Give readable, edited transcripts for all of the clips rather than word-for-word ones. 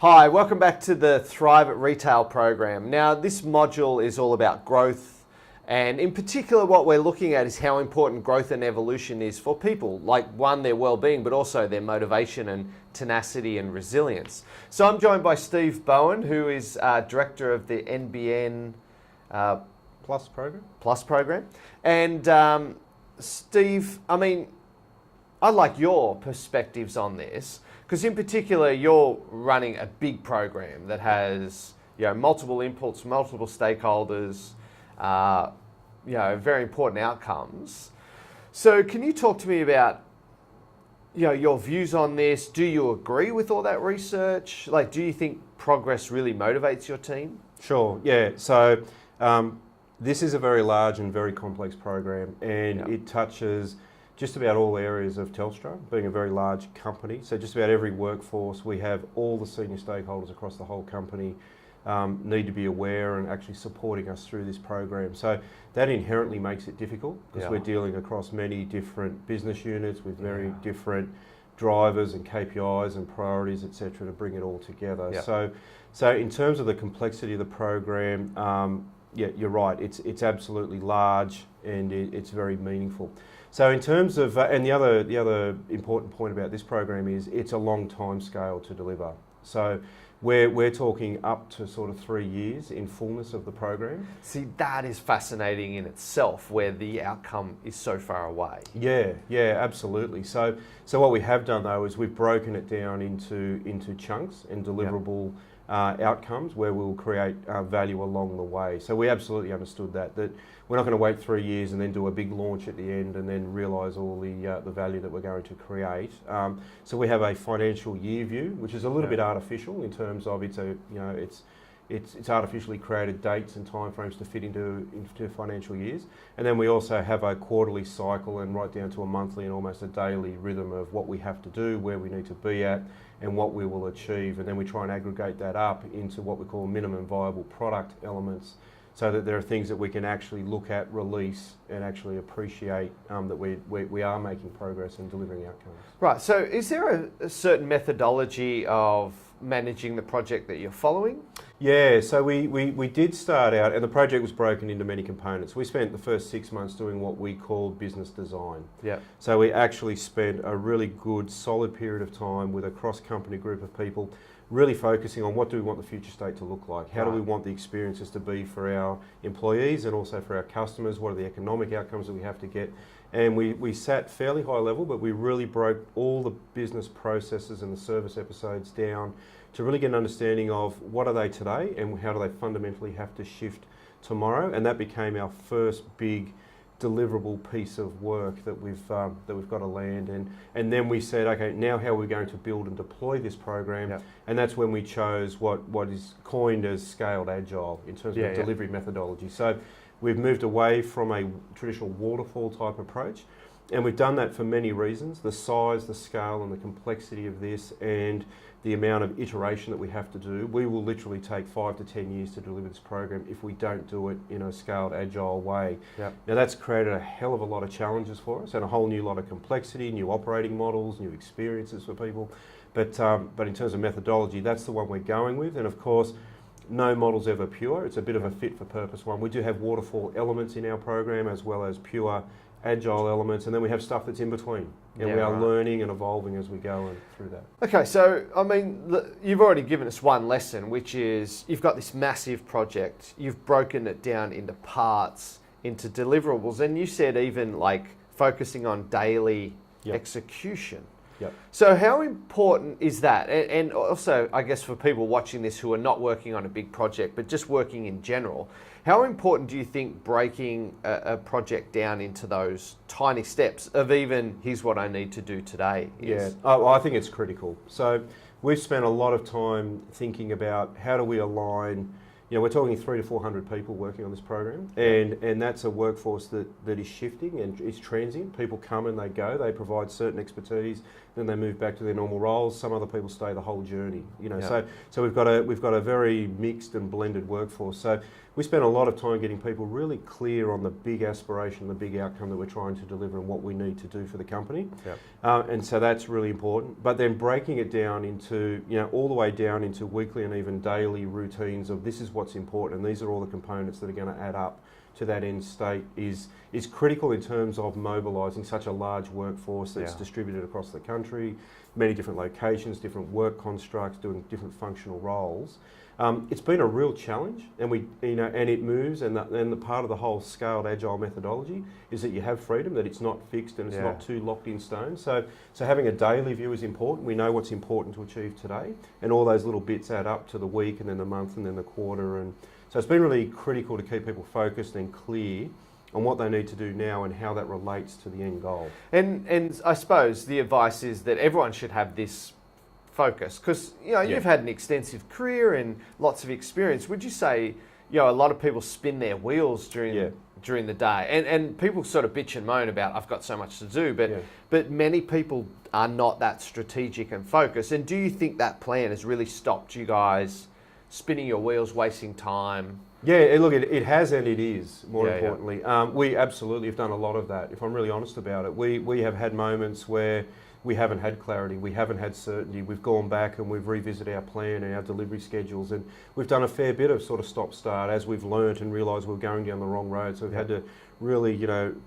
Hi, welcome back to the Thrive at Retail program. Now, this module is all about growth, and in particular what we're looking at is how important growth and evolution is for people, like one, their well-being, but also their motivation and tenacity and resilience. So I'm joined by Steve Bowen, who is Director of the NBN Plus program. And Steve, I mean, I'd like your perspectives on this, because in particular you're running a big program that has multiple inputs, multiple stakeholders, very important outcomes. So can you talk to me about your views on this? Do you agree with all that research? Like, do you think progress really motivates your team? Sure, yeah. So this is a very large and very complex program, and it touches just about all areas of Telstra, being a very large company. So just about every workforce, we have all the senior stakeholders across the whole company need to be aware and actually supporting us through this program. So that inherently makes it difficult, because we're dealing across many different business units with very different drivers and KPIs and priorities, etc., to bring it all together. So in terms of the complexity of the program, you're right. It's absolutely large and it's very meaningful. So in terms of, and the other important point about this program is it's a long time scale to deliver. So we're talking up to sort of 3 years in fullness of the program. See, that is fascinating in itself, where the outcome is so far away. Yeah, absolutely. So what we have done though is we've broken it down into chunks and deliverable outcomes where we'll create value along the way. So we absolutely understood that we're not going to wait 3 years and then do a big launch at the end and then realise all the value that we're going to create. So we have a financial year view, which is a little bit artificial in terms of it's artificially created dates and timeframes to fit into financial years. And then we also have a quarterly cycle and right down to a monthly and almost a daily rhythm of what we have to do, where we need to be at, and what we will achieve. And then we try and aggregate that up into what we call minimum viable product elements, so that there are things that we can actually look at, release, and actually appreciate that we are making progress and delivering outcomes. Right, so is there a certain methodology of managing the project that you're following? Yeah, so we did start out, and the project was broken into many components. We spent the first 6 months doing what we called business design. Yeah. So we actually spent a really good, solid period of time with a cross-company group of people, really focusing on what do we want the future state to look like? How do we want the experiences to be for our employees and also for our customers? What are the economic outcomes that we have to get? And we sat fairly high level, but we really broke all the business processes and the service episodes down to really get an understanding of what are they today and how do they fundamentally have to shift tomorrow. And that became our first big deliverable piece of work that we've got to land. And then we said, okay, now how are we going to build and deploy this program? And that's when we chose what is coined as scaled agile in terms of delivery methodology. So we've moved away from a traditional waterfall type approach, and we've done that for many reasons: the size, the scale and the complexity of this, and the amount of iteration that we have to do. We will literally take 5 to 10 years to deliver this program if we don't do it in a scaled, agile way. Now that's created a hell of a lot of challenges for us and a whole new lot of complexity, new operating models, new experiences for people. But in terms of methodology, that's the one we're going with. And of course, no model's ever pure. It's a bit of a fit for purpose one. We do have waterfall elements in our program as well as pure agile elements, and then we have stuff that's in between. And we are learning and evolving as we go through that. Okay, so I mean, you've already given us one lesson, which is you've got this massive project, you've broken it down into parts, into deliverables, and you said even like focusing on daily execution. So how important is that? And also, I guess for people watching this who are not working on a big project, but just working in general, how important do you think breaking a project down into those tiny steps of even, here's what I need to do today is? I think it's critical. So we've spent a lot of time thinking about how do we align. We're talking 300 to 400 people working on this program, and that's a workforce that is shifting and is transient. People come and they go, they provide certain expertise, then they move back to their normal roles. Some other people stay the whole journey. So we've got a very mixed and blended workforce. So we spend a lot of time getting people really clear on the big aspiration, the big outcome that we're trying to deliver and what we need to do for the company. And so that's really important. But then breaking it down into, all the way down into weekly and even daily routines of this is what's important and these are all the components that are going to add up to that end state is critical in terms of mobilising such a large workforce that's distributed across the country, many different locations, different work constructs, doing different functional roles. It's been a real challenge, and and it moves. And the part of the whole scaled agile methodology is that you have freedom, that it's not fixed and it's not too locked in stone. So having a daily view is important. We know what's important to achieve today, and all those little bits add up to the week, and then the month, and then the quarter, and so it's been really critical to keep people focused and clear on what they need to do now and how that relates to the end goal. And I suppose the advice is that everyone should have this focus because you've had an extensive career and lots of experience. Would you say a lot of people spin their wheels during the day and people sort of bitch and moan about I've got so much to do, but many people are not that strategic and focused. And do you think that plan has really stopped you guys spinning your wheels, wasting time? Yeah, look, it has and it is, more importantly. We absolutely have done a lot of that, if I'm really honest about it. We have had moments where we haven't had clarity, we haven't had certainty. We've gone back and we've revisited our plan and our delivery schedules, and we've done a fair bit of sort of stop-start as we've learnt and realised we're going down the wrong road. So we've had to really,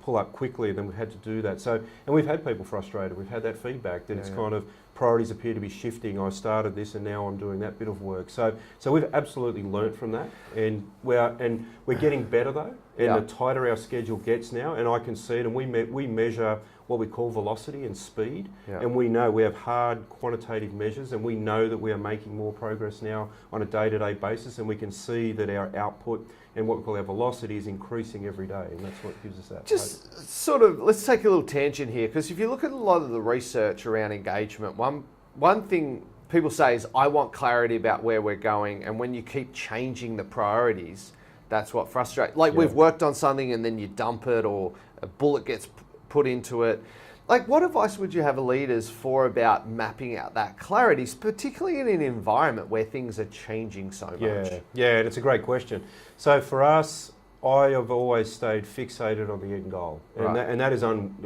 pull up quickly, and then we've had to do that. So, and we've had people frustrated. We've had that feedback that it's kind of priorities appear to be shifting. I started this and now I'm doing that bit of work. So we've absolutely learnt from that, and we're getting better though. And the tighter our schedule gets now, and I can see it, and we measure what we call velocity and speed, and we know we have hard quantitative measures, and we know that we are making more progress now on a day-to-day basis, and we can see that our output and what we call our velocity is increasing every day, and that's what gives us that. Just sort of, let's take a little tangent here, because if you look at a lot of the research around engagement, one thing people say is, I want clarity about where we're going, and when you keep changing the priorities, that's what frustrates. Like we've worked on something and then you dump it, or a bullet gets put into it. Like, what advice would you have leaders for about mapping out that clarity, particularly in an environment where things are changing so much? Yeah, and it's a great question. So for us, I have always stayed fixated on the end goal, and that is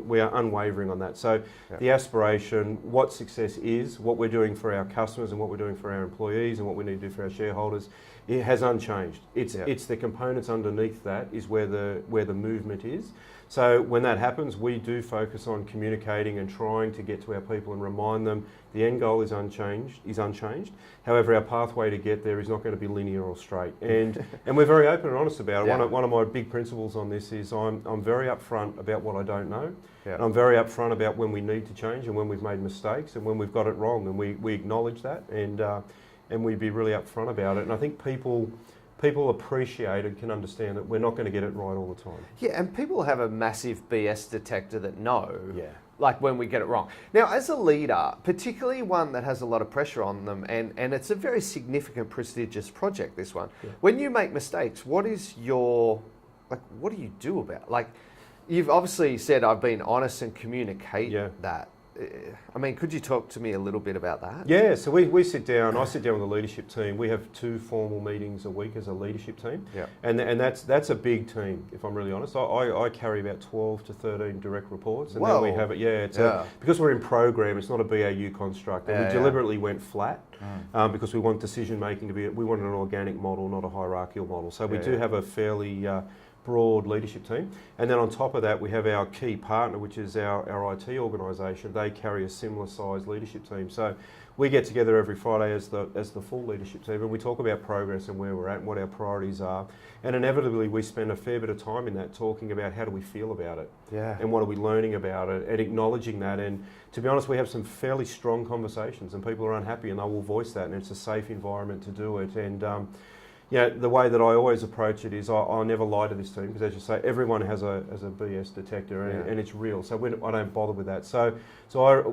we are unwavering on that. So the aspiration, what success is, what we're doing for our customers and what we're doing for our employees and what we need to do for our shareholders, it has unchanged. It's the components underneath that is where the movement is. So when that happens, we do focus on communicating and trying to get to our people and remind them the end goal is unchanged. However, our pathway to get there is not going to be linear or straight. And we're very open and honest about it. One of my big principles on this is I'm very upfront about what I don't know. And I'm very upfront about when we need to change and when we've made mistakes and when we've got it wrong. And we acknowledge that and we be really upfront about it. And I think people appreciate and can understand that we're not going to get it right all the time. Yeah, and people have a massive BS detector that know, like when we get it wrong. Now, as a leader, particularly one that has a lot of pressure on them, and it's a very significant, prestigious project, this one. When you make mistakes, what do you do about it? Like, you've obviously said I've been honest and communicate that. I mean, could you talk to me a little bit about that? Yeah, so we sit down, I sit down with the leadership team. We have 2 formal meetings a week as a leadership team. And that's a big team, if I'm really honest. I carry about 12 to 13 direct reports. And then we have because we're in program, it's not a BAU construct. And we deliberately went flat because we want decision making we want an organic model, not a hierarchical model. So we do have a fairly broad leadership team, and then on top of that we have our key partner, which is our IT organisation. They carry a similar size leadership team, so we get together every Friday as the full leadership team, and we talk about progress and where we're at and what our priorities are, and inevitably we spend a fair bit of time in that talking about how do we feel about it, and what are we learning about it, and acknowledging that. And to be honest, we have some fairly strong conversations, and people are unhappy and they will voice that, and it's a safe environment to do it. And the way that I always approach it is I never lie to this team, because as you say, everyone has a BS detector, and it's real. So I don't bother with that. So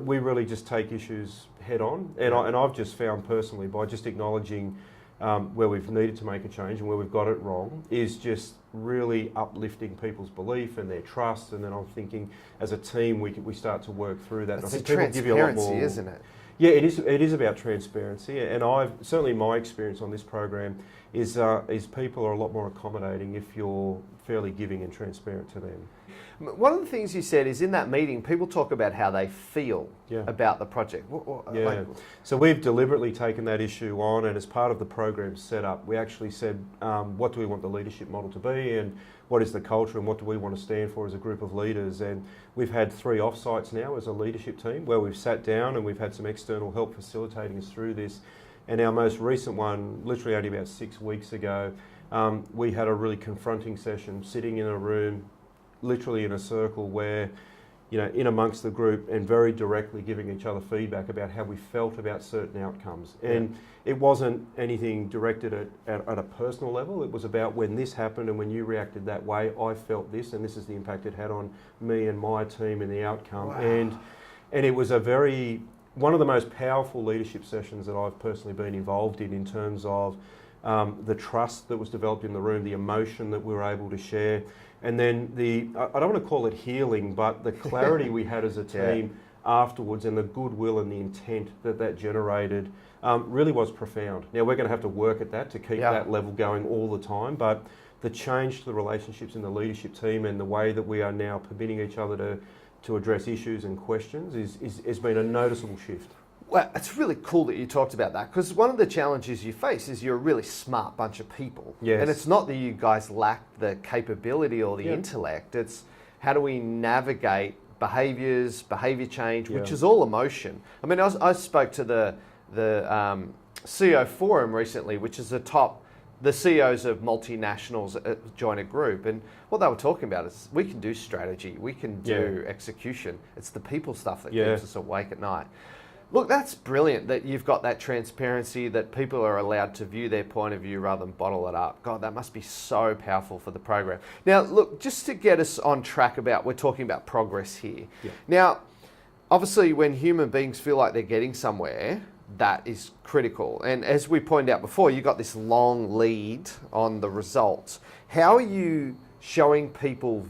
we really just take issues head on, and I've just found personally, by just acknowledging where we've needed to make a change and where we've got it wrong, is just really uplifting people's belief and their trust, and then I'm thinking as a team we start to work through that. It's I think the people give you a lot transparency, more, isn't it? Yeah, it is about transparency, and certainly my experience on this program is people are a lot more accommodating if you're fairly giving and transparent to them. One of the things you said is in that meeting, people talk about how they feel about the project. So we've deliberately taken that issue on, and as part of the program setup, we actually said, what do we want the leadership model to be, and what is the culture, and what do we want to stand for as a group of leaders? And we've had 3 offsites now as a leadership team where we've sat down and we've had some external help facilitating us through this. And our most recent one, literally only about 6 weeks ago, we had a really confronting session, sitting in a room, literally in a circle where, in amongst the group and very directly giving each other feedback about how we felt about certain outcomes. And it wasn't anything directed at a personal level. It was about when this happened and when you reacted that way, I felt this, and this is the impact it had on me and my team and the outcome. Wow. And it was one of the most powerful leadership sessions that I've personally been involved in terms of the trust that was developed in the room, the emotion that we were able to share, and then I don't want to call it healing, but the clarity we had as a team afterwards, and the goodwill and the intent that generated really was profound. Now we're going to have to work at that to keep that level going all the time, but the change to the relationships in the leadership team and the way that we are now permitting each other to address issues and questions has been a noticeable shift. Well, it's really cool that you talked about that, because one of the challenges you face is you're a really smart bunch of people. Yes. And it's not that you guys lack the capability or the intellect, it's how do we navigate behaviour change, which is all emotion. I mean, I spoke to the CEO Forum recently, which is the CEOs of multinationals join a group, and what they were talking about is we can do strategy, we can do execution. It's the people stuff that keeps us awake at night. Look, that's brilliant that you've got that transparency, that people are allowed to view their point of view rather than bottle it up. God, that must be so powerful for the program. Now, look, just to get us on track we're talking about progress here. Yeah. Now, obviously, when human beings feel like they're getting somewhere, that is critical. And as we pointed out before, you got this long lead on the results. How are you showing people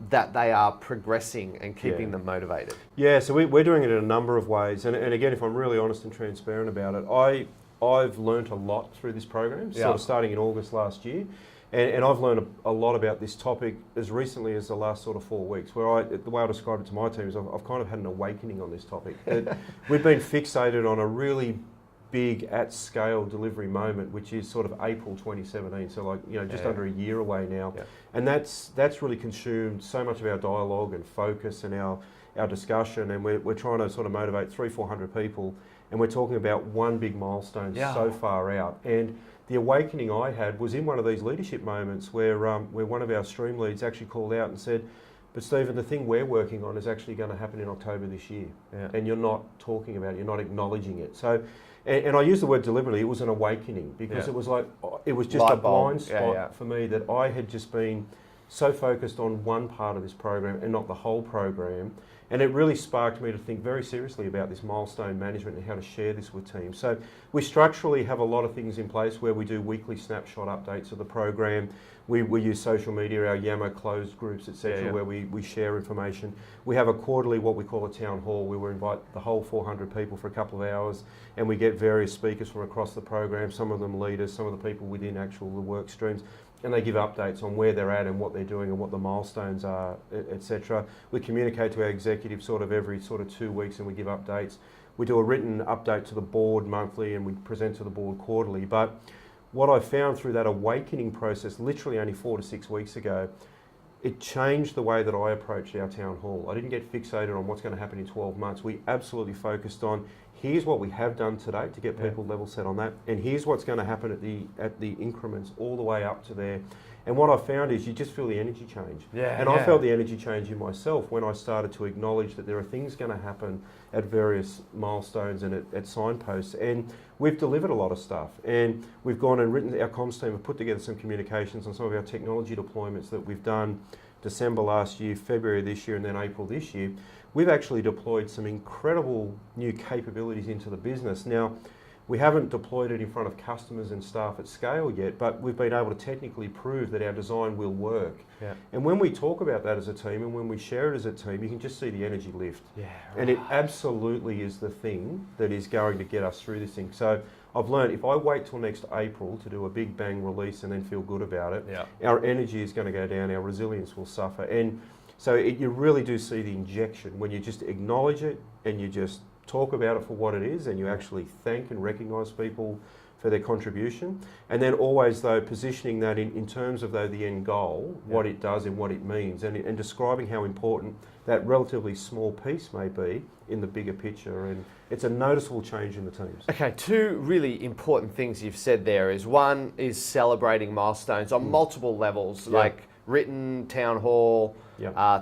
that they are progressing and keeping them motivated? Yeah, so we're doing it in a number of ways. And again, if I'm really honest and transparent about it, I've learnt a lot through this program, sort of starting in August last year. And I've learned a lot about this topic as recently as the last sort of 4 weeks, where the way I describe it to my team is I've kind of had an awakening on this topic. We've been fixated on a really big at-scale delivery moment, which is sort of April 2017, so just under a year away now. Yeah. And that's really consumed so much of our dialogue and focus and our discussion, and we're trying to sort of motivate 300-400 people, and we're talking about one big milestone so far out. And the awakening I had was in one of these leadership moments where one of our stream leads actually called out and said, but Stephen, the thing we're working on is actually going to happen in October this year, and you're not talking about it, you're not acknowledging it. So, and I use the word deliberately, it was an awakening, because it was just a blind spot for me that I had just been so focused on one part of this program and not the whole program. And it really sparked me to think very seriously about this milestone management and how to share this with teams. So we structurally have a lot of things in place where we do weekly snapshot updates of the program. We use social media, our Yammer closed groups, etc., where we share information. We have a quarterly, what we call a town hall, where we invite the whole 400 people for a couple of hours, and we get various speakers from across the program, some of them leaders, some of the people within the work streams, and they give updates on where they're at and what they're doing and what the milestones are, etc. We communicate to our executive every 2 weeks, and we give updates. We do a written update to the board monthly, and we present to the board quarterly. But what I found through that awakening process, literally only 4 to 6 weeks ago, it changed the way that I approached our town hall. I didn't get fixated on what's going to happen in 12 months. We absolutely focused on, here's what we have done today to get people level set on that, and here's what's going to happen at the increments all the way up to there. And what I found is you just feel the energy change. I felt the energy change in myself when I started to acknowledge that there are things going to happen at various milestones and at signposts. And we've delivered a lot of stuff. And we've gone and written, our comms team have put together some communications on some of our technology deployments that we've done December last year, February this year, and then April this year. We've actually deployed some incredible new capabilities into the business. Now, We haven't deployed it in front of customers and staff at scale yet, but we've been able to technically prove that our design will work. Yeah. And when we talk about that as a team and when we share it as a team, you can just see the energy lift. Yeah, right. And it absolutely is the thing that is going to get us through this thing. So I've learned if I wait till next April to do a big bang release and then feel good about it, our energy is going to go down, our resilience will suffer. And so you really do see the injection when you just acknowledge it and you just talk about it for what it is, and you actually thank and recognise people for their contribution. And then always, though, positioning that in terms of, though, the end goal, what it does and what it means, and describing how important that relatively small piece may be in the bigger picture. And it's a noticeable change in the teams. Okay, two really important things you've said there is, one is celebrating milestones on multiple levels, like written, town hall,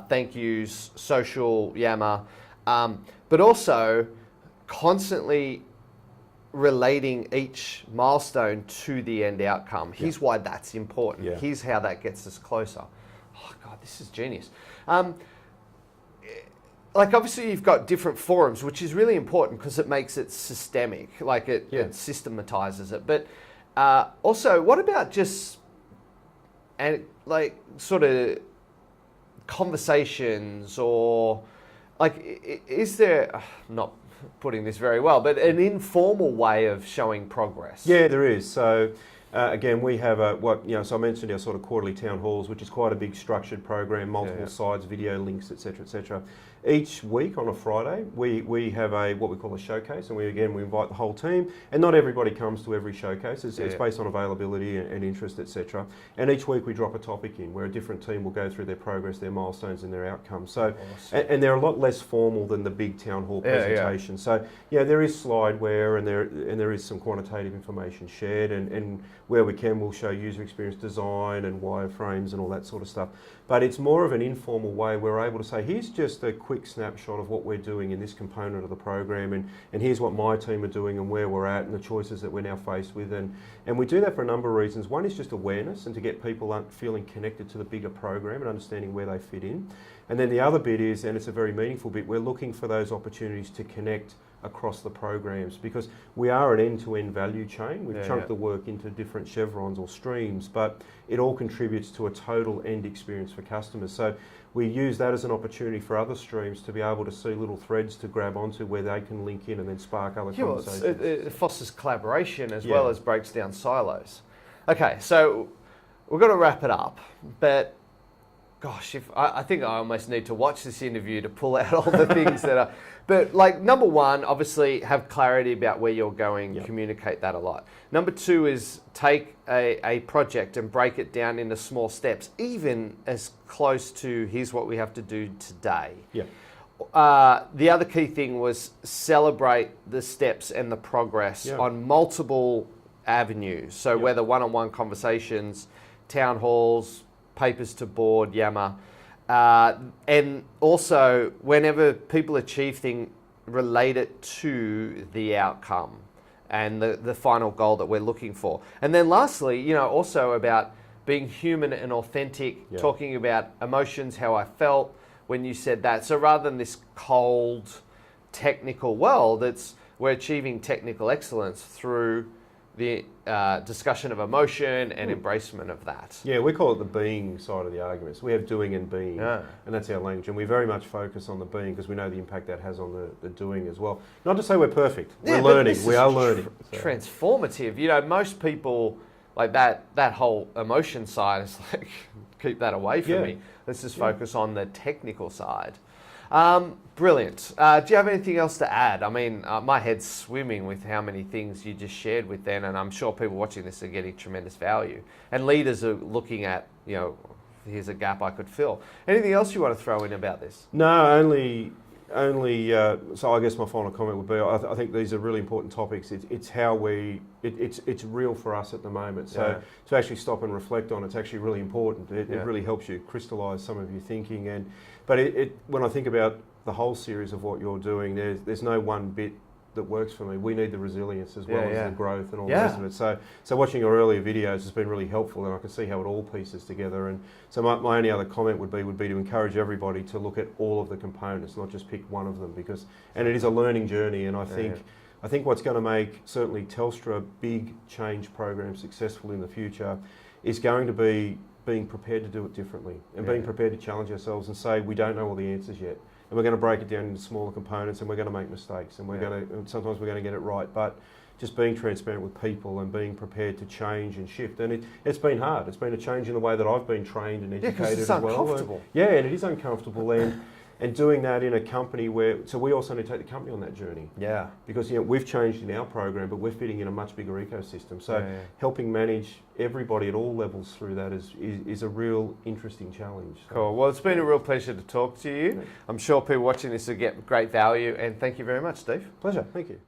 thank yous, social, yammer, but also constantly relating each milestone to the end outcome. Here's why that's important. Here's how that gets us closer. Oh God, this is genius. Like obviously you've got different forums, which is really important because it makes it systemic, like it systematizes it. But also, what about just like sort of conversations, or like, is there, not putting this very well, but an informal way of showing progress? Yeah, there is. So again, we have so I mentioned our sort of quarterly town halls, which is quite a big structured program, multiple sides, video links, etc., etc. Each week on a Friday, we have what we call a showcase, and we invite the whole team, and not everybody comes to every showcase. It's based on availability and interest, etc. And each week we drop a topic in where a different team will go through their progress, their milestones, and their outcomes. So, and they're a lot less formal than the big town hall presentation. So, there is slideware, and there is some quantitative information shared, and where we can, we'll show user experience design and wireframes and all that sort of stuff. But it's more of an informal way. We're able to say, here's just a quick snapshot of what we're doing in this component of the program, and here's what my team are doing and where we're at and the choices that we're now faced with. And we do that for a number of reasons. One is just awareness and to get people feeling connected to the bigger program and understanding where they fit in. And then the other bit is, and it's a very meaningful bit, we're looking for those opportunities to connect across the programs, because we are an end-to-end value chain. We've chunked the work into different chevrons or streams, but it all contributes to a total end experience for customers. So we use that as an opportunity for other streams to be able to see little threads to grab onto where they can link in and then spark other conversations. It fosters collaboration as well as breaks down silos. Okay, so we've got to wrap it up, but gosh, I think I almost need to watch this interview to pull out all the things that are... But like, number one, obviously have clarity about where you're going, communicate that a lot. Number two is take a project and break it down into small steps, even as close to here's what we have to do today. The other key thing was celebrate the steps and the progress on multiple avenues. So whether one-on-one conversations, town halls, papers to board, yammer, and also whenever people achieve things, relate it to the outcome and the final goal that we're looking for. And then lastly, also about being human and authentic, talking about emotions, how I felt when you said that. So rather than this cold technical world, we're achieving technical excellence through the discussion of emotion and embracement of that. Yeah, we call it the being side of the arguments. We have doing and being, and that's our language. And we very much focus on the being because we know the impact that has on the doing as well. Not to say we're perfect. We're learning. We are learning. Transformative. Most people, like that whole emotion side is like, keep that away from me. Let's just focus on the technical side. Brilliant. Do you have anything else to add? I mean, my head's swimming with how many things you just shared with them, and I'm sure people watching this are getting tremendous value. And leaders are looking at, here's a gap I could fill. Anything else you want to throw in about this? No, only. So I guess my final comment would be, I think these are really important topics. It's how it's real for us at the moment. So to actually stop and reflect on it's actually really important. It really helps you crystallise some of your thinking. But when I think about the whole series of what you're doing, there's no one bit that works for me. We need the resilience as well as the growth and all the rest of it. So watching your earlier videos has been really helpful, and I can see how it all pieces together. And so my only other comment would be to encourage everybody to look at all of the components, not just pick one of them, and it is a learning journey. And I think I think what's going to make certainly Telstra big change program successful in the future is going to be being prepared to do it differently and being prepared to challenge ourselves and say we don't know all the answers yet, and we're going to break it down into smaller components, and we're going to make mistakes, and sometimes we're going to get it right, but just being transparent with people and being prepared to change and shift. And it's been hard. It's been a change in the way that I've been trained and educated it's as well. uncomfortable. And it is uncomfortable, and doing that in a company so we also need to take the company on that journey. Yeah. Because we've changed in our program, but we're fitting in a much bigger ecosystem. So helping manage everybody at all levels through that is a real interesting challenge. So. Cool. Well, it's been a real pleasure to talk to you. I'm sure people watching this will get great value, and thank you very much, Steve. Pleasure. Thank you.